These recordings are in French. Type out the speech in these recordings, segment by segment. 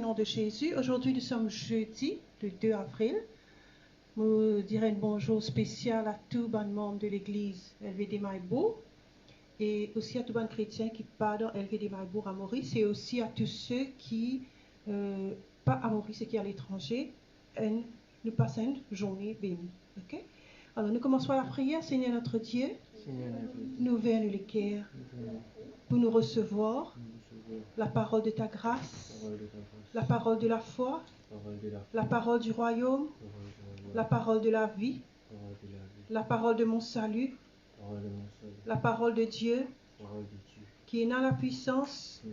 nom de Jésus. Aujourd'hui, nous sommes jeudi, le 2 avril. Nous dirons un bonjour spécial à tous les membres de l'église LVD Maïbourg et aussi à tous les chrétiens qui parlent dans LVD Maïbourg à Maurice et aussi à tous ceux qui, pas à Maurice et qui à l'étranger, nous passons une journée bénie. Okay? Alors, nous commençons la prière. Seigneur notre Dieu, nous ouvrons les cœurs pour nous recevoir la parole de ta grâce, la parole de la foi, la parole du royaume, la parole de la vie, la parole de mon salut, la parole de Dieu qui est dans la puissance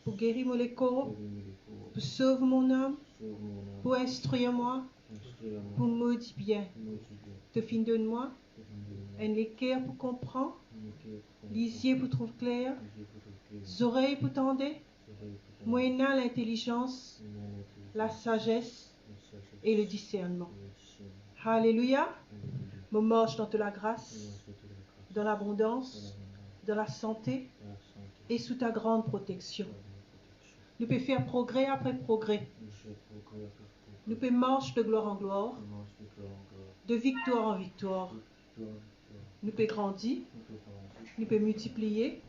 pour guérir mon corps, pour sauver mon âme, pour instruire moi, pour me dire bien. Te fin de moi, un équerre pour comprendre, les yeux pour trouver clair, les oreilles pour tendre, moyennant l'intelligence, la sagesse et le discernement. Alléluia. Me marche dans la grâce, dans l'abondance, dans la santé et sous ta grande protection. Nous pouvons faire progrès après progrès. Nous pouvons marcher de gloire en gloire, de victoire en victoire. Nous pouvons grandir, nous pouvons multiplier,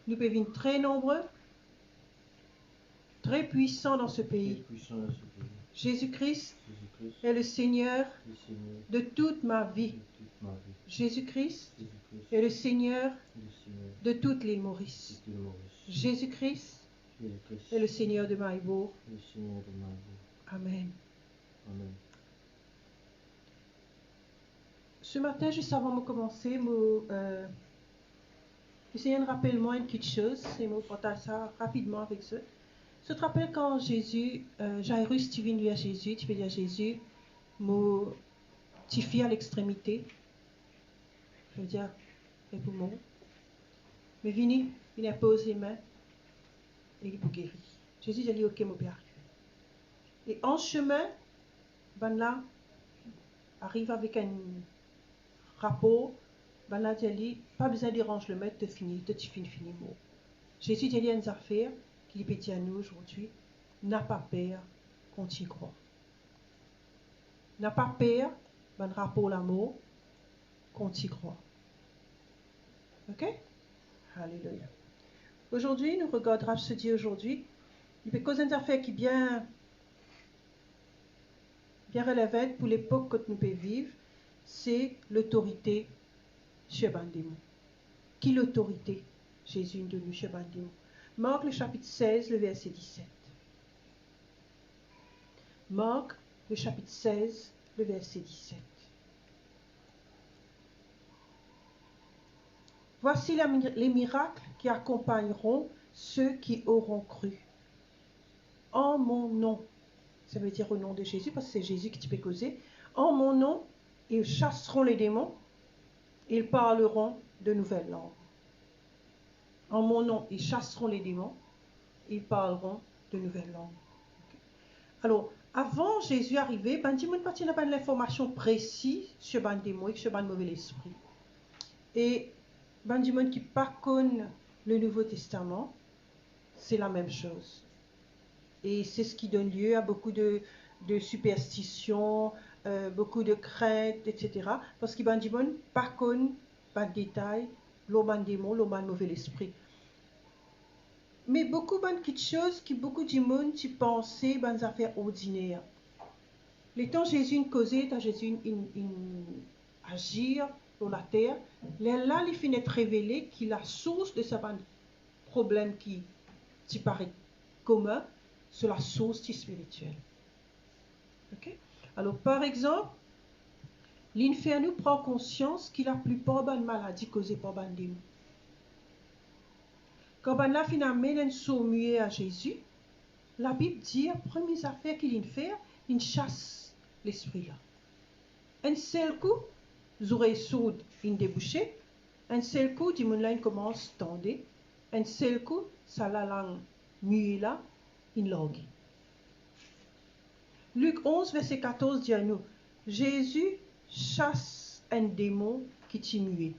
nous pouvons devenir très nombreux, très puissants dans ce pays. Jésus-Christ est le Seigneur de toute ma vie. Jésus-Christ est le Seigneur de toutes les Maurices. Jésus-Christ est le Seigneur de Maïbourg. Amen. Ce matin, juste avant de commencer, le Seigneur rappelle-moi une petite chose, et je partage ça rapidement avec eux. Je te rappelle quand Jésus, Jairus, tu viens vers Jésus, tu peux dire à Jésus, tu fais à l'extrémité. Je veux dire, et pour moi. Mais vini, il impose les mains et il vous guérit. Jésus a dit, ok, mon père. Et en chemin, ben là, arrive avec un rapport, ben là, il dit, pas besoin de ranger le maître, tu finis mot. Jésus a dit une affaire qu'il peut dire à nous aujourd'hui, n'a pas peur quand tu y crois. N'a pas peur, ben rapport l'amour, quand tu y crois. Ok? Alléluia. Aujourd'hui, nous regarderons ce Dieu aujourd'hui. Il peut causer une affaire qui est bien relevante pour l'époque que nous pouvons vivre, c'est l'autorité chez Bandémon. Qui l'autorité? Jésus nous donne chez Bandémon. Marc le chapitre 16, le verset 17. Marc le chapitre 16, le verset 17. Voici les miracles qui accompagneront ceux qui auront cru. En mon nom, ça veut dire au nom de Jésus, parce que c'est Jésus qui peut causer. En mon nom, ils chasseront les démons, ils parleront de nouvelles langues. En mon nom, ils chasseront les démons, ils parleront de nouvelles langues. Okay. Alors, avant Jésus arrivé, ben dis-moi pas n'a pas l'information précise sur ben démons et sur ben mauvais esprit. Et ben dis-moi qui pas connaît le Nouveau Testament, c'est la même chose. Et c'est ce qui donne lieu à beaucoup de superstitions, beaucoup de craintes, etc. Parce que ben dis-moi pas connaît pas de détails, l'eau ban démon, l'eau ban mauvais esprit. Mais beaucoup de choses qui beaucoup de monde qui pensaient ben des affaires ordinaires. Les temps Jésus causait, Jésus agir sur la terre, là il finit de révéler qu'il la source de ce problème qui paraît commun, c'est la source spirituelle. Okay? Alors par exemple, l'infernus prend conscience qu'il a plupart de maladies causées par les démons. Quand on a finalement un saut muet à Jésus, la Bible dit, première affaire qu'il fait, il chasse l'esprit là. Un seul coup, les oreilles sourdes, il débouche. Un seul coup, il commence à tendre. Un seul coup, ça la langue muet là, il langue. Luc 11, verset 14 dit à nous, Jésus chasse un démon qui t'y muet.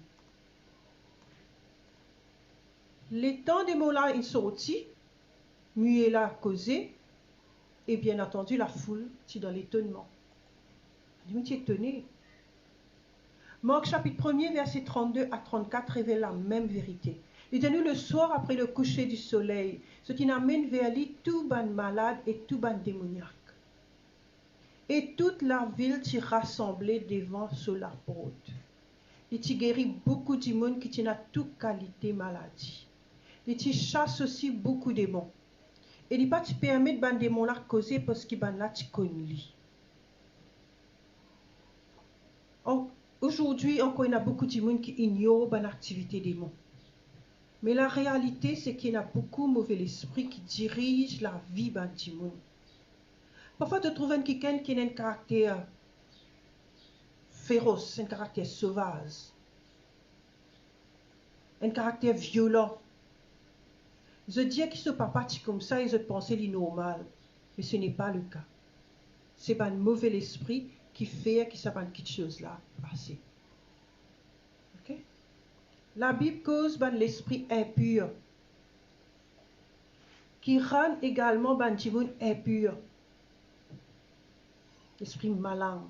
Les temps des mots là, ils sortent, muet là causé, Et bien entendu, la foule, c'est dans l'étonnement. On dit, mais tu es étonné. Marc chapitre 1er, verset 32 à 34 révèle la même vérité. Il dit, nous, le soir après le coucher du soleil, ce qui n'amène vers lui tout ban malade et tout ban démoniaque. Et toute la ville s'y rassemblée devant sur la porte. Il t'y guérit beaucoup de monde qui n'a toute qualité maladie. Il t'y chasse aussi beaucoup de démons. Et il pas te permet de ban démons là causer parce qu'il ban là tu connais. Aujourd'hui encore il y a beaucoup de monde qui ignorent l'activité des démons. Mais la réalité c'est qu'il y a beaucoup de mauvais esprits qui dirigent la vie ban démons. Parfois tu trouves quelqu'un qui a un caractère féroce, un caractère sauvage, un caractère violent. Je dis que ce papa comme ça et je pensais qu'il est normal, mais ce n'est pas le cas. C'est un mauvais esprit qui fait que ça va quelque chose là passer. Okay? La Bible cause l'esprit impur, qui rend également le impur, l'esprit malin.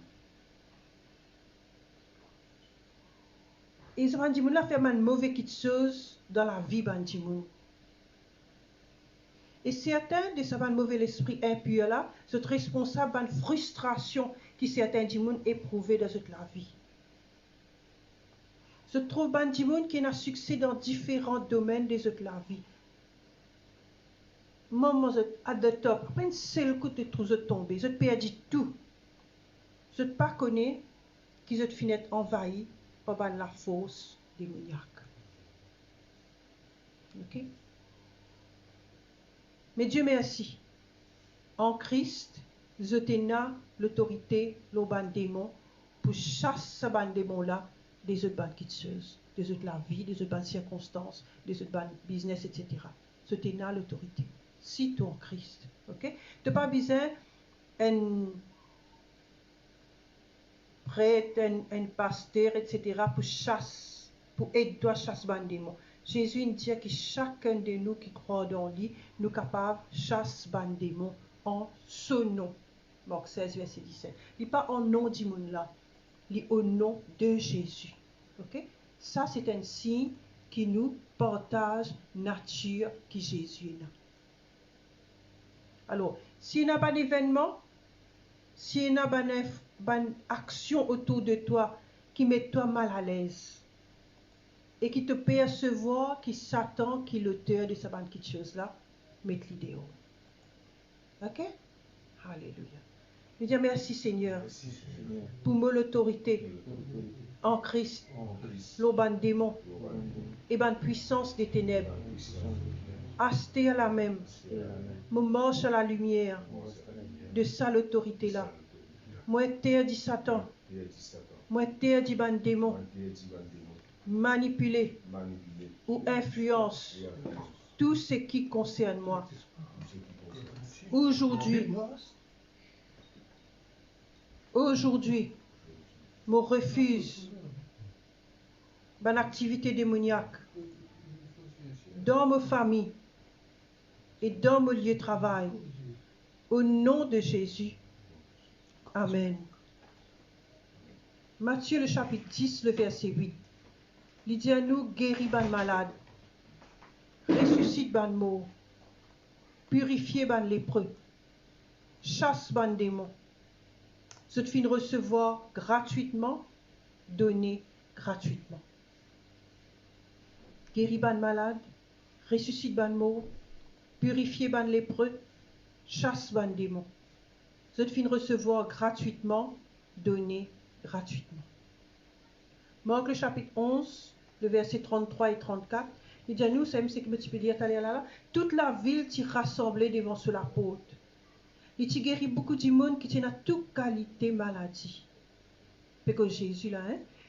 Et ce bandit là fait une mauvaise chose dans la vie bandit. Et certains de ces mauvais esprits impurs là sont responsables de la frustration que certains gens éprouvent dans toute la vie. Se trouve des gens qui ont succès dans différents domaines de toute la vie. Moi, je suis à the top. Après un seul coup de trouve tomber, je perds tout. Je ne pas connais qu'ils ont fini envahi par la force démoniaque. Ok? Mais Dieu merci. En Christ, je tenais l'autorité, le démon, pour chasser ce démon-là des autres choses, des autres la vie, des autres circonstances, des autres business, etc. Je tenais l'autorité. Si tu es en Christ. Ok? Tu n'as pas besoin d'un prêtre, un pasteur, etc. pour chasser, pour aider toi à chasser les démons. Jésus dit que chacun de nous qui croit dans lui, nous sommes capables de chasser les démons en son nom. Marc 16, verset 17. Il n'est pas en nom du monde là, il est au nom de Jésus. Okay? Ça, c'est un signe qui nous partage nature qui Jésus est. Alors, s'il n'y a pas d'événement, s'il n'y a pas d'action autour de toi qui met toi mal à l'aise et qui te percevoir qui Satan, qui est l'auteur de cette chose-là, met l'idée. Ok? Alléluia. Je dis merci Seigneur pour mon autorité en Christ, l'auban démon et ban puissance des ténèbres. Acheter à la même, me marche à la lumière de ça l'autorité-là. Moi, terre dit Satan, moi, terre dit ban démon, manipuler ou influence tout ce qui concerne moi. Aujourd'hui, me refuse ban activité démoniaque dans ma famille et dans mon lieu de travail. Au nom de Jésus. Amen. Matthieu le chapitre 10, le verset 8. Il dit à nous, guéris ban malade, ressuscite ban mort, purifiez ban lépreux, chasse ban démon. Ce fin recevoir gratuitement, donner gratuitement. Guéris ban malade, ressuscite ban mort, purifiez ban lépreux, chasse ban démon. Ce fin recevoir gratuitement, donner gratuitement. Marc le chapitre 11, le verset 33 et 34, il dit à nous, c'est ce que tu peux dire, toute la ville s'y rassemblée devant sur la porte. Il t'y guérit beaucoup de monde qui tient à toute qualité maladie. Parce que Jésus là,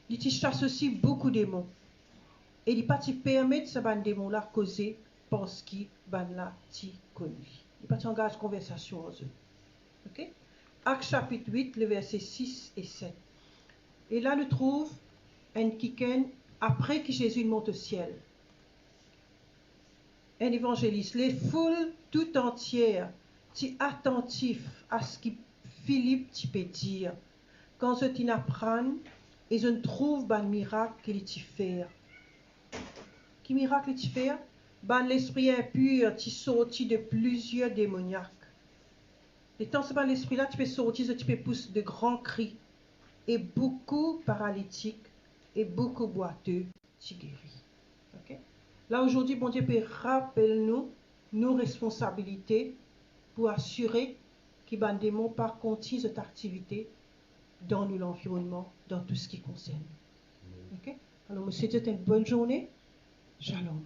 il t'y chasse aussi beaucoup de démons. Et il pas t'y permettre ce ban démon là causer parce qu'il ban là t'y connu. Il pas t'engage conversation aux eux. Ok? Acte chapitre 8, le verset 6 et 7. Et là, nous trouve un kiken après que Jésus monte au ciel. Un évangéliste. Les foules tout entières tu es attentif à ce que Philippe tu peux dire. Quand je t'apprends et je trouve un miracle qu'il tu fais. Quel miracle tu fais? Ben, l'esprit impur, tu sortis de plusieurs démoniaques. Et tant que c'est l'esprit-là, tu peux sortir, tu peux pousser de grands cris. Et beaucoup paralytiques et beaucoup boiteux, tu guéris. Okay? Là, aujourd'hui, bon Dieu peut rappeler nous nos responsabilités pour assurer que les démons par continue cette activité dans l'environnement, dans tout ce qui concerne. Okay? Alors, monsieur, une bonne journée. Shalom.